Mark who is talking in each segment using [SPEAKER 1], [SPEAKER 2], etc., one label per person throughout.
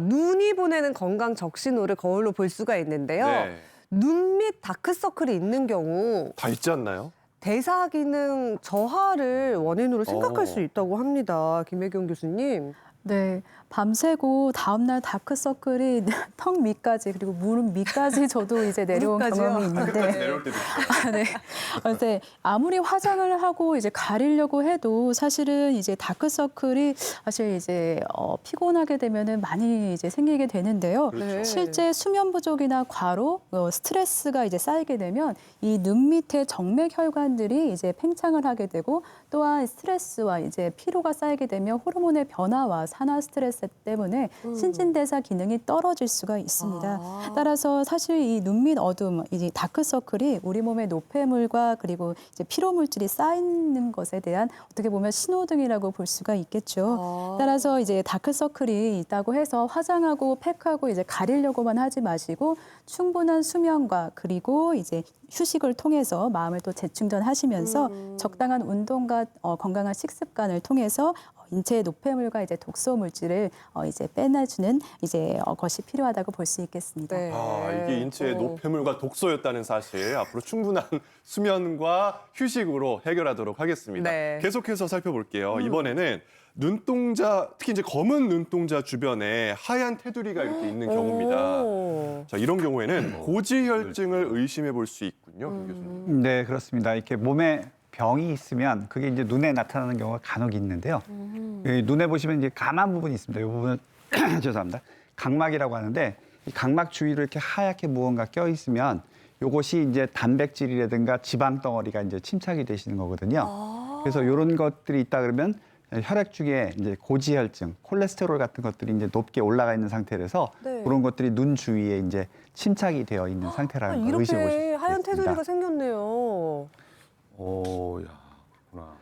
[SPEAKER 1] 눈이 보내는 건강 적신호를 거울로 볼 수가 있는데요.
[SPEAKER 2] 네.
[SPEAKER 1] 눈 밑 다크서클이 있는 경우
[SPEAKER 2] 다 있지 않나요?
[SPEAKER 1] 대사 기능 저하를 원인으로 생각할
[SPEAKER 2] 어.
[SPEAKER 1] 수 있다고 합니다. 김혜경 교수님.
[SPEAKER 3] 네, 밤새고 다음날 다크서클이 턱 밑까지 그리고 무릎 밑까지 저도 이제 내려온
[SPEAKER 1] 무릎까지요?
[SPEAKER 3] 경험이 있는데
[SPEAKER 2] 내려올 때도 있어요.
[SPEAKER 3] 네. 근데 아무리 화장을 하고 이제 가리려고 해도 사실은 이제 다크서클이 사실 이제 피곤하게 되면은 많이 이제 생기게 되는데요.
[SPEAKER 1] 네.
[SPEAKER 3] 실제 수면 부족이나 과로, 스트레스가 이제 쌓이게 되면 이 눈 밑에 정맥 혈관들이 이제 팽창을 하게 되고 또한 스트레스와 이제 피로가 쌓이게 되면 호르몬의 변화와 산화 스트레스 때문에 신진대사 기능이 떨어질 수가 있습니다.
[SPEAKER 1] 아.
[SPEAKER 3] 따라서 사실 이 눈 밑 어둠, 이 다크서클이 우리 몸의 노폐물과 그리고 이제 피로 물질이 쌓이는 것에 대한 어떻게 보면 신호등이라고 볼 수가 있겠죠.
[SPEAKER 1] 아.
[SPEAKER 3] 따라서 이제 다크서클이 있다고 해서 화장하고 팩하고 이제 가리려고만 하지 마시고 충분한 수면과 그리고 이제 휴식을 통해서 마음을 또 재충전하시면서 적당한 운동과 건강한 식습관을 통해서 인체의 노폐물과 이제 독소 물질을 이제 빼내주는 이제 것이 필요하다고 볼 수 있겠습니다.
[SPEAKER 1] 네.
[SPEAKER 2] 이게 인체의 노폐물과 독소였다는 사실 앞으로 충분한 수면과 휴식으로 해결하도록 하겠습니다.
[SPEAKER 1] 네.
[SPEAKER 2] 계속해서 살펴볼게요. 이번에는 눈동자, 특히 이제 검은 눈동자 주변에 하얀 테두리가 이렇게 있는 경우입니다.
[SPEAKER 1] 오.
[SPEAKER 2] 자, 이런 경우에는 고지혈증을 의심해 볼 수 있군요, 김 교수님.
[SPEAKER 4] 네, 그렇습니다. 이렇게 몸에 병이 있으면 그게 이제 눈에 나타나는 경우가 간혹 있는데요. 이 눈에 보시면 이제 까만 부분이 있습니다. 이 부분은 죄송합니다. 각막이라고 하는데 이 각막 주위로 이렇게 하얗게 무언가 껴 있으면 이것이 이제 단백질이라든가 지방 덩어리가 이제 침착이 되시는 거거든요. 그래서 이런 것들이 있다 그러면 혈액 중에 이제 고지혈증, 콜레스테롤 같은 것들이 이제 높게 올라가 있는 상태라서
[SPEAKER 1] 네.
[SPEAKER 4] 그런 것들이 눈 주위에 이제 침착이 되어 있는 상태라는 걸 의심해 보실 수
[SPEAKER 1] 이렇게 하얀
[SPEAKER 4] 있습니다.
[SPEAKER 1] 테두리가 생겼네요.
[SPEAKER 5] 오, 야, 그렇구나.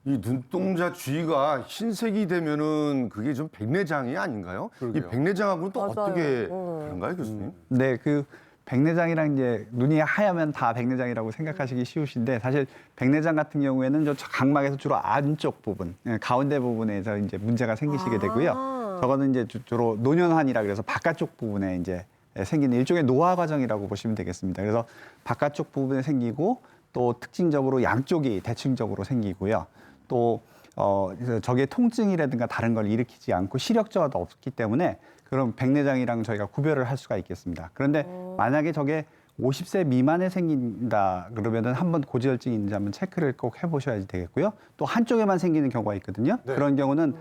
[SPEAKER 5] 이 눈동자 주위가 흰색이 되면은 그게 좀 백내장이 아닌가요?
[SPEAKER 2] 그러게요.
[SPEAKER 5] 이 백내장하고는 또
[SPEAKER 1] 맞아요.
[SPEAKER 5] 어떻게
[SPEAKER 1] 어.
[SPEAKER 5] 다른가요, 교수님?
[SPEAKER 4] 네, 그 백내장이랑 이제 눈이 하얗면 다 백내장이라고 생각하시기 쉬우신데 사실 백내장 같은 경우에는 저 각막에서 주로 안쪽 부분, 가운데 부분에서 이제 문제가 생기시게 되고요.
[SPEAKER 1] 아.
[SPEAKER 4] 저거는 이제 주로 노년환이라 그래서 바깥쪽 부분에 이제 생기는 일종의 노화 과정이라고 보시면 되겠습니다. 그래서 바깥쪽 부분에 생기고 또 특징적으로 양쪽이 대칭적으로 생기고요. 또 저게 통증이라든가 다른 걸 일으키지 않고 시력 저하도 없기 때문에 그럼 백내장이랑 저희가 구별을 할 수가 있겠습니다. 그런데 만약에 저게 50세 미만에 생긴다 그러면은 한번 고지혈증이 있는지 한번 체크를 꼭 해보셔야 되겠고요. 또 한쪽에만 생기는 경우가 있거든요.
[SPEAKER 2] 네.
[SPEAKER 4] 그런 경우는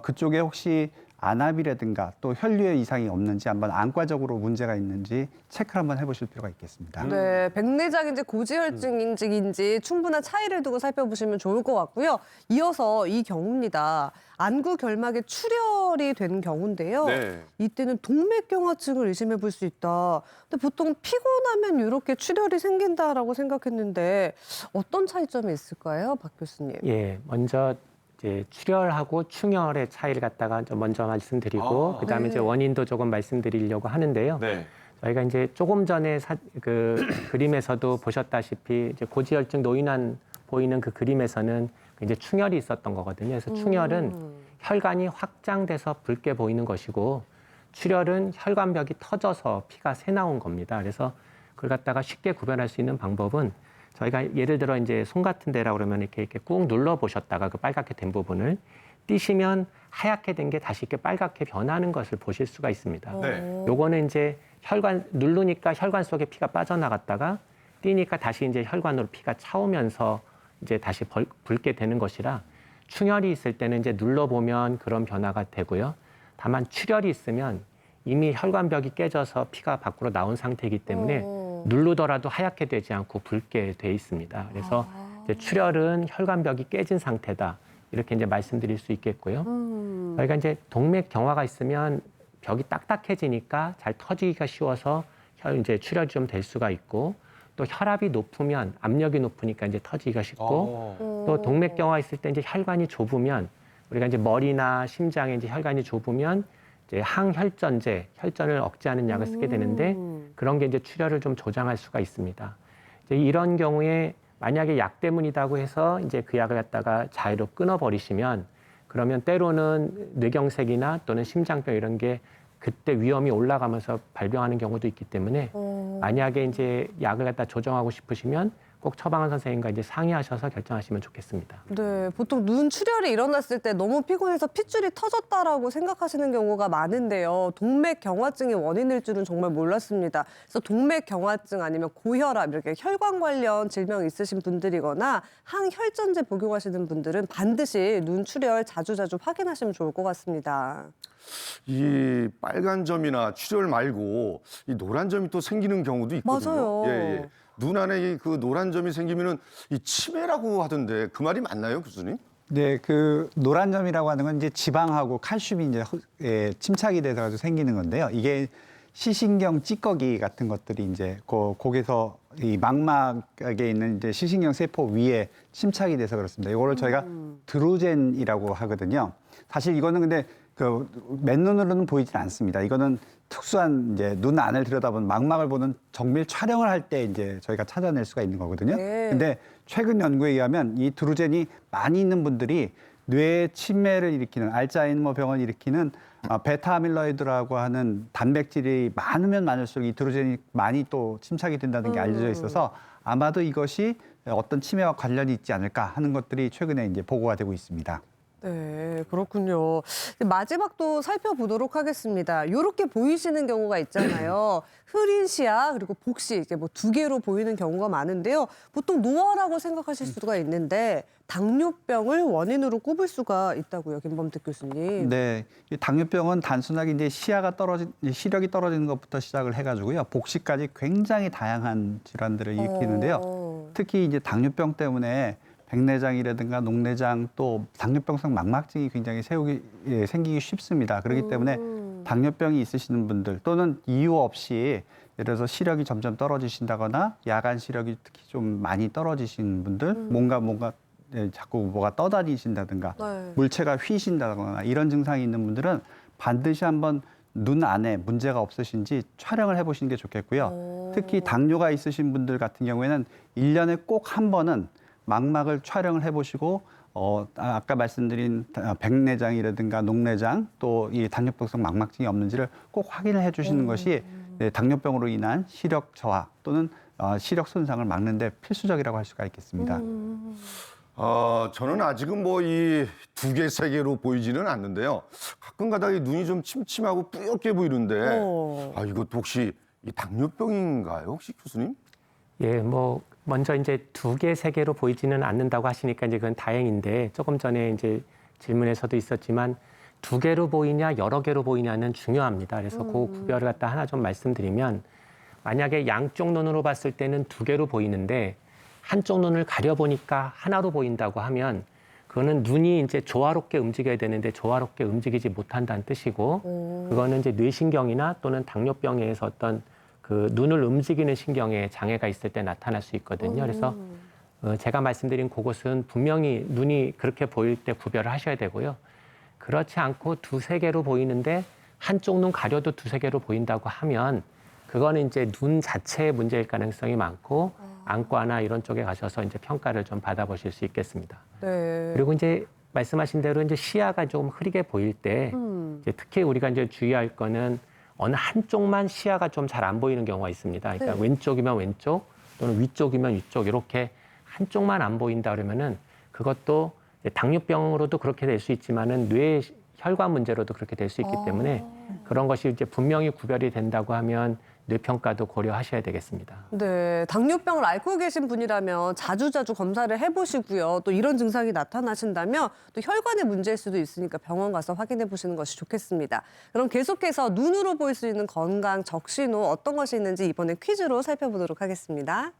[SPEAKER 4] 그쪽에 혹시 안압이라든가 또 혈류에 이상이 없는지 한번 안과적으로 문제가 있는지 체크를 한번 해보실 필요가 있겠습니다.
[SPEAKER 1] 네, 백내장인지 고지혈증인지 충분한 차이를 두고 살펴보시면 좋을 것 같고요. 이어서 이 경우입니다. 안구 결막에 출혈이 되는 경우인데요.
[SPEAKER 2] 네.
[SPEAKER 1] 이때는 동맥경화증을 의심해 볼 수 있다. 근데 보통 피곤하면 이렇게 출혈이 생긴다라고 생각했는데 어떤 차이점이 있을까요, 박 교수님?
[SPEAKER 6] 예, 먼저 이제 출혈하고 충혈의 차이를 갖다가 좀 먼저 말씀드리고 그다음에
[SPEAKER 1] 네.
[SPEAKER 6] 이제 원인도 조금 말씀드리려고 하는데요.
[SPEAKER 2] 네.
[SPEAKER 6] 저희가 이제 조금 전에 그 그림에서도 보셨다시피 이제 고지혈증 노인환 보이는 그 그림에서는 이제 충혈이 있었던 거거든요. 그래서 충혈은 혈관이 확장돼서 붉게 보이는 것이고 출혈은 혈관벽이 터져서 피가 새 나온 겁니다. 그래서 그걸 갖다가 쉽게 구별할 수 있는 방법은 저희가 예를 들어 이제 손 같은 데라 그러면 이렇게 꾹 눌러 보셨다가 그 빨갛게 된 부분을 띄시면 하얗게 된 게 다시 이렇게 빨갛게 변하는 것을 보실 수가 있습니다.
[SPEAKER 2] 네.
[SPEAKER 6] 요거는 이제 혈관 누르니까 혈관 속에 피가 빠져나갔다가 띄니까 다시 이제 혈관으로 피가 차오면서 이제 다시 붉게 되는 것이라 충혈이 있을 때는 이제 눌러보면 그런 변화가 되고요. 다만 출혈이 있으면 이미 혈관벽이 깨져서 피가 밖으로 나온 상태이기 때문에 누르더라도 하얗게 되지 않고 붉게 돼 있습니다. 그래서 이제 출혈은 혈관벽이 깨진 상태다. 이렇게 이제 말씀드릴 수 있겠고요. 저희가 이제 동맥 경화가 있으면 벽이 딱딱해지니까 잘 터지기가 쉬워서 이제 출혈이 좀 될 수가 있고 또 혈압이 높으면 압력이 높으니까 이제 터지기가 쉽고 또 동맥 경화 있을 때 이제 혈관이 좁으면 우리가 이제 머리나 심장에 이제 혈관이 좁으면 이제 항혈전제, 혈전을 억제하는 약을 쓰게 되는데 그런 게 이제 출혈을 좀 조장할 수가 있습니다. 이제 이런 경우에 만약에 약 때문이라고 해서 이제 그 약을 갖다가 자의로 끊어버리시면 그러면 때로는 뇌경색이나 또는 심장병 이런 게 그때 위험이 올라가면서 발병하는 경우도 있기 때문에 만약에 이제 약을 갖다 조정하고 싶으시면 꼭 처방한 선생님과 이제 상의하셔서 결정하시면 좋겠습니다.
[SPEAKER 1] 네, 보통 눈 출혈이 일어났을 때 너무 피곤해서 핏줄이 터졌다라고 생각하시는 경우가 많은데요. 동맥경화증이 원인일 줄은 정말 몰랐습니다. 그래서 동맥경화증 아니면 고혈압 이렇게 혈관 관련 질병 있으신 분들이거나 항혈전제 복용하시는 분들은 반드시 눈 출혈 자주 확인하시면 좋을 것 같습니다.
[SPEAKER 5] 이 빨간 점이나 출혈 말고 이 노란 점이 또 생기는 경우도 있거든요.
[SPEAKER 1] 맞아요.
[SPEAKER 5] 예. 눈 안에 그 노란 점이 생기면은 이 치매라고 하던데 그 말이 맞나요, 교수님?
[SPEAKER 4] 네, 그 노란 점이라고 하는 건 이제 지방하고 칼슘이 이제 침착이 돼서 가지고 생기는 건데요. 이게 시신경 찌꺼기 같은 것들이 이제 곡에서 이 망막에 있는 이제 시신경 세포 위에 침착이 돼서 그렇습니다. 이거를 저희가 드루젠이라고 하거든요. 사실 이거는 근데 그 맨눈으로는 보이진 않습니다. 이거는 특수한 이제 눈 안을 들여다보는 망막을 보는 정밀 촬영을 할 때 이제 저희가 찾아낼 수가 있는 거거든요.
[SPEAKER 1] 네.
[SPEAKER 4] 근데 최근 연구에 의하면 이 드루젠이 많이 있는 분들이 뇌 치매를 일으키는 알츠하이머 병을 일으키는 베타 아밀로이드라고 하는 단백질이 많으면 많을수록 이 드루젠이 많이 또 침착이 된다는 게 알려져 있어서 아마도 이것이 어떤 치매와 관련이 있지 않을까 하는 것들이 최근에 이제 보고가 되고 있습니다.
[SPEAKER 1] 네, 그렇군요. 마지막 또 살펴보도록 하겠습니다. 이렇게 보이시는 경우가 있잖아요. 흐린 시야 그리고 복시 이게 뭐 두 개로 보이는 경우가 많은데요. 보통 노화라고 생각하실 수가 있는데 당뇨병을 원인으로 꼽을 수가 있다고요, 김범택 교수님.
[SPEAKER 4] 네, 이 당뇨병은 단순하게 이제 시력이 떨어지는 것부터 시작을 해가지고요, 복시까지 굉장히 다양한 질환들을 일으키는데요. 특히 이제 당뇨병 때문에 백내장이라든가 녹내장 또 당뇨병성 망막증이 굉장히 생기기 쉽습니다. 그렇기 때문에 당뇨병이 있으시는 분들 또는 이유 없이 예를 들어서 시력이 점점 떨어지신다거나 야간 시력이 특히 좀 많이 떨어지신 분들 뭔가 자꾸 뭐가 떠다니신다든가
[SPEAKER 1] 네.
[SPEAKER 4] 물체가 휘신다거나 이런 증상이 있는 분들은 반드시 한번 눈 안에 문제가 없으신지 촬영을 해보시는 게 좋겠고요. 특히 당뇨가 있으신 분들 같은 경우에는 1년에 꼭 한 번은 망막을 촬영을 해보시고 아까 말씀드린 백내장이라든가 녹내장 또 이 당뇨병성 망막증이 없는지를 꼭 확인을 해주시는 것이 당뇨병으로 인한 시력 저하 또는 시력 손상을 막는 데 필수적이라고 할 수가 있겠습니다.
[SPEAKER 5] 저는 아직은 뭐 이 두 개, 세 개로 보이지는 않는데요. 가끔가다 이 눈이 좀 침침하고 뿌옇게 보이는데 이것도 혹시 이 당뇨병인가요, 혹시 교수님?
[SPEAKER 6] 예, 뭐 먼저 이제 두 개, 세 개로 보이지는 않는다고 하시니까 이제 그건 다행인데 조금 전에 이제 질문에서도 있었지만 두 개로 보이냐 여러 개로 보이냐는 중요합니다. 그래서 그 구별을 갖다 하나 좀 말씀드리면 만약에 양쪽 눈으로 봤을 때는 두 개로 보이는데 한쪽 눈을 가려보니까 하나로 보인다고 하면 그거는 눈이 이제 조화롭게 움직여야 되는데 조화롭게 움직이지 못한다는 뜻이고 그거는 이제 뇌신경이나 또는 당뇨병에 의해서 어떤 그 눈을 움직이는 신경에 장애가 있을 때 나타날 수 있거든요. 그래서 제가 말씀드린 그것은 분명히 눈이 그렇게 보일 때 구별을 하셔야 되고요. 그렇지 않고 두세 개로 보이는데 한쪽 눈 가려도 두세 개로 보인다고 하면 그거는 이제 눈 자체의 문제일 가능성이 많고 안과나 이런 쪽에 가셔서 이제 평가를 좀 받아보실 수 있겠습니다.
[SPEAKER 1] 네.
[SPEAKER 6] 그리고 이제 말씀하신 대로 이제 시야가 좀 흐리게 보일 때 이제 특히 우리가 이제 주의할 거는 어느 한쪽만 시야가 좀 잘 안 보이는 경우가 있습니다. 그러니까
[SPEAKER 1] 네.
[SPEAKER 6] 왼쪽이면 왼쪽 또는 위쪽이면 위쪽 이렇게 한쪽만 안 보인다 그러면은 그것도 이제 당뇨병으로도 그렇게 될 수 있지만은 뇌 혈관 문제로도 그렇게 될 수 있기 때문에 그런 것이 이제 분명히 구별이 된다고 하면 뇌평가도 고려하셔야 되겠습니다.
[SPEAKER 1] 네, 당뇨병을 앓고 계신 분이라면 자주 검사를 해보시고요. 또 이런 증상이 나타나신다면 또 혈관의 문제일 수도 있으니까 병원 가서 확인해 보시는 것이 좋겠습니다. 그럼 계속해서 눈으로 보일 수 있는 건강 적신호 어떤 것이 있는지 이번에 퀴즈로 살펴보도록 하겠습니다.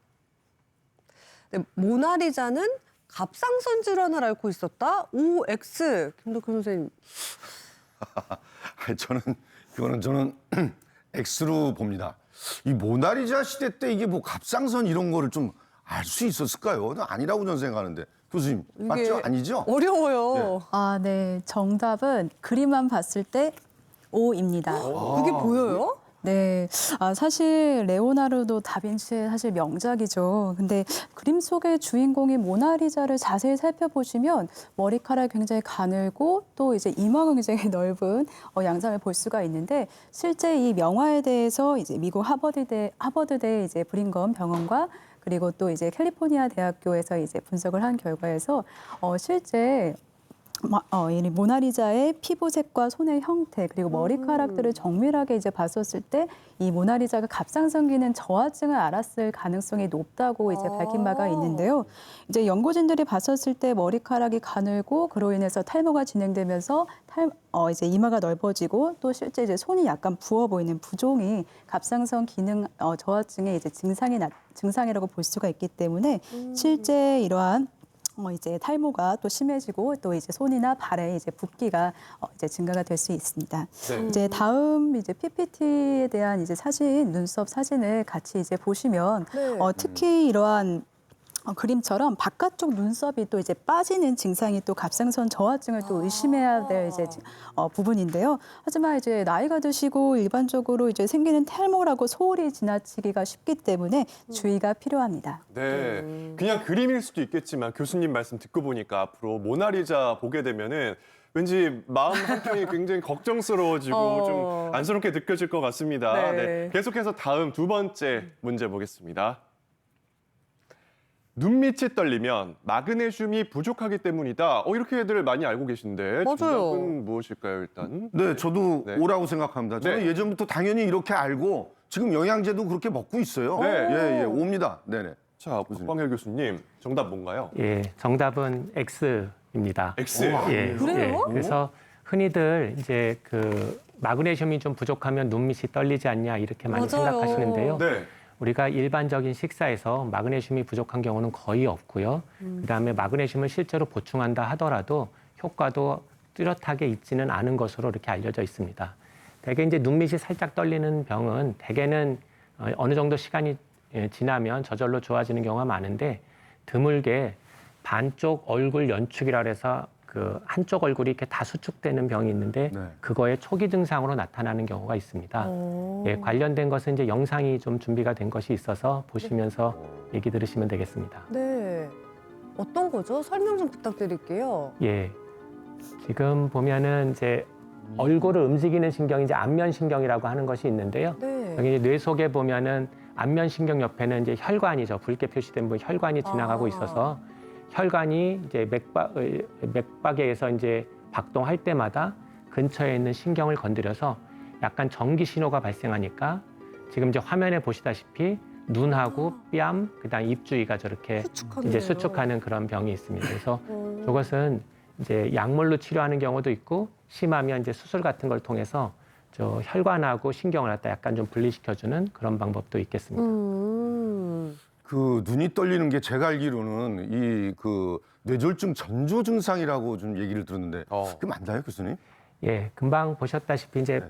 [SPEAKER 1] 네, 모나리자는 갑상선 질환을 앓고 있었다? OX. 김덕현 선생님.
[SPEAKER 5] 저는 X로 봅니다. 이 모나리자 시대 때 이게 뭐 갑상선 이런 거를 좀 알 수 있었을까요? 아니라고 저는 생각하는데. 교수님, 맞죠? 아니죠?
[SPEAKER 1] 어려워요.
[SPEAKER 3] 네. 정답은 그림만 봤을 때 O입니다.
[SPEAKER 1] 그게 보여요?
[SPEAKER 3] 네, 사실 레오나르도 다빈치의 사실 명작이죠. 근데 그림 속의 주인공인 모나리자를 자세히 살펴보시면 머리카락이 굉장히 가늘고 또 이제 이마가 굉장히 넓은 양상을 볼 수가 있는데 실제 이 명화에 대해서 이제 미국 하버드대 이제 브링검 병원과 그리고 또 이제 캘리포니아 대학교에서 이제 분석을 한 결과에서 실제 이 모나리자의 피부색과 손의 형태 그리고 머리카락들을 정밀하게 이제 봤었을 때 이 모나리자가 갑상선기능 저하증을 앓았을 가능성이 높다고 이제 밝힌 바가 있는데요. 이제 연구진들이 봤었을 때 머리카락이 가늘고 그로 인해서 탈모가 진행되면서 이제 이마가 넓어지고 또 실제 이제 손이 약간 부어 보이는 부종이 갑상선 기능 저하증의 이제 증상이라고 볼 수가 있기 때문에 실제 이러한 이제 탈모가 또 심해지고 또 이제 손이나 발에 이제 붓기가 이제 증가가 될 수 있습니다.
[SPEAKER 2] 네.
[SPEAKER 3] 이제 다음 이제 PPT에 대한 이제 사진, 눈썹 사진을 같이 이제 보시면
[SPEAKER 1] 네.
[SPEAKER 3] 특히 이러한 그림처럼 바깥쪽 눈썹이 또 이제 빠지는 증상이 또 갑상선 저하증을 또 의심해야 될 이제 부분인데요. 하지만 이제 나이가 드시고 일반적으로 이제 생기는 탈모라고 소홀히 지나치기가 쉽기 때문에 주의가 필요합니다.
[SPEAKER 2] 네, 그냥 그림일 수도 있겠지만 교수님 말씀 듣고 보니까 앞으로 모나리자 보게 되면은 왠지 마음 한켠이 굉장히 걱정스러워지고 좀 안쓰럽게 느껴질 것 같습니다.
[SPEAKER 1] 네.
[SPEAKER 2] 네, 계속해서 다음 두 번째 문제 보겠습니다. 눈밑이 떨리면 마그네슘이 부족하기 때문이다. 이렇게들 많이 알고 계신데
[SPEAKER 1] 맞아요.
[SPEAKER 2] 정답은 무엇일까요, 일단?
[SPEAKER 5] 네, 저도
[SPEAKER 2] 네.
[SPEAKER 5] 오라고 생각합니다. 저는
[SPEAKER 2] 네.
[SPEAKER 5] 예전부터 당연히 이렇게 알고 지금 영양제도 그렇게 먹고 있어요.
[SPEAKER 2] 네.
[SPEAKER 5] 예, 옵니다. 네네.
[SPEAKER 2] 자, 박광일 교수님, 정답 뭔가요?
[SPEAKER 6] 예, 정답은 X입니다.
[SPEAKER 2] X.
[SPEAKER 6] 예,
[SPEAKER 1] 그래요?
[SPEAKER 6] 예. 그래서 흔히들 이제 그 마그네슘이 좀 부족하면 눈밑이 떨리지 않냐 이렇게 많이
[SPEAKER 1] 맞아요.
[SPEAKER 6] 생각하시는데요.
[SPEAKER 2] 네.
[SPEAKER 6] 우리가 일반적인 식사에서 마그네슘이 부족한 경우는 거의 없고요. 그다음에 마그네슘을 실제로 보충한다 하더라도 효과도 뚜렷하게 있지는 않은 것으로 이렇게 알려져 있습니다. 대개 이제 눈밑이 살짝 떨리는 병은 대개는 어느 정도 시간이 지나면 저절로 좋아지는 경우가 많은데 드물게 반쪽 얼굴 연축이라 해서 그 한쪽 얼굴이 이렇게 다 수축되는 병이 있는데
[SPEAKER 5] 네.
[SPEAKER 6] 그거의 초기 증상으로 나타나는 경우가 있습니다. 예, 관련된 것은 이제 영상이 좀 준비가 된 것이 있어서 보시면서 얘기 들으시면 되겠습니다.
[SPEAKER 1] 네. 어떤 거죠? 설명 좀 부탁드릴게요.
[SPEAKER 6] 예, 지금 보면은 이제 얼굴을 움직이는 신경이 이제 안면신경이라고 하는 것이 있는데요.
[SPEAKER 1] 네.
[SPEAKER 6] 여기 뇌 속에 보면은 안면신경 옆에는 이제 혈관이죠. 붉게 표시된 부분 혈관이 지나가고 있어서 혈관이 이제 맥박에서 이제 박동할 때마다 근처에 있는 신경을 건드려서 약간 전기 신호가 발생하니까 지금 이제 화면에 보시다시피 눈하고 뺨, 그다음 입 주위가 저렇게
[SPEAKER 1] 수축하네요.
[SPEAKER 6] 이제 수축하는 그런 병이 있습니다. 그래서 저것은 이제 약물로 치료하는 경우도 있고 심하면 이제 수술 같은 걸 통해서 저 혈관하고 신경을 갖다 약간 좀 분리시켜주는 그런 방법도 있겠습니다.
[SPEAKER 5] 그 눈이 떨리는 게 제가 알기로는 이 그 뇌졸중 전조 증상이라고 좀 얘기를 들었는데 그게 맞나요, 교수님?
[SPEAKER 6] 예, 금방 보셨다시피 이제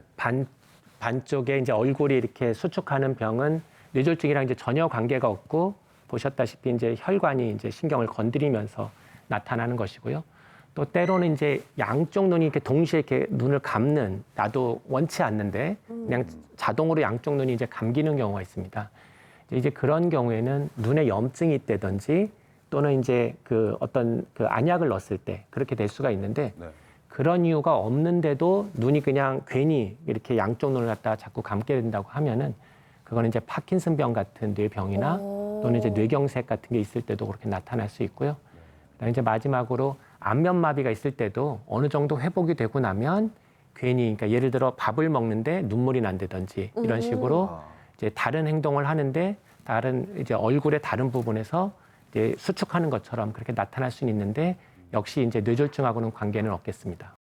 [SPEAKER 6] 반쪽에 이제 얼굴이 이렇게 수축하는 병은 뇌졸중이랑 이제 전혀 관계가 없고 보셨다시피 이제 혈관이 이제 신경을 건드리면서 나타나는 것이고요. 또 때로는 이제 양쪽 눈이 이렇게 동시에 이렇게 눈을 감는 나도 원치 않는데 그냥 자동으로 양쪽 눈이 이제 감기는 경우가 있습니다. 이제 그런 경우에는 눈에 염증이 있다든지 또는 이제 그 어떤 그 안약을 넣었을 때 그렇게 될 수가 있는데
[SPEAKER 5] 네.
[SPEAKER 6] 그런 이유가 없는데도 눈이 그냥 괜히 이렇게 양쪽 눈을 갖다가 자꾸 감게 된다고 하면은 그거는 이제 파킨슨병 같은 뇌병이나 또는 이제 뇌경색 같은 게 있을 때도 그렇게 나타날 수 있고요. 그다음에 이제 마지막으로 안면마비가 있을 때도 어느 정도 회복이 되고 나면 괜히 그러니까 예를 들어 밥을 먹는데 눈물이 난다든지 이런 식으로 이제 다른 행동을 하는데 다른 이제 얼굴의 다른 부분에서 이제 수축하는 것처럼 그렇게 나타날 수는 있는데 역시 이제 뇌졸중하고는 관계는 없겠습니다.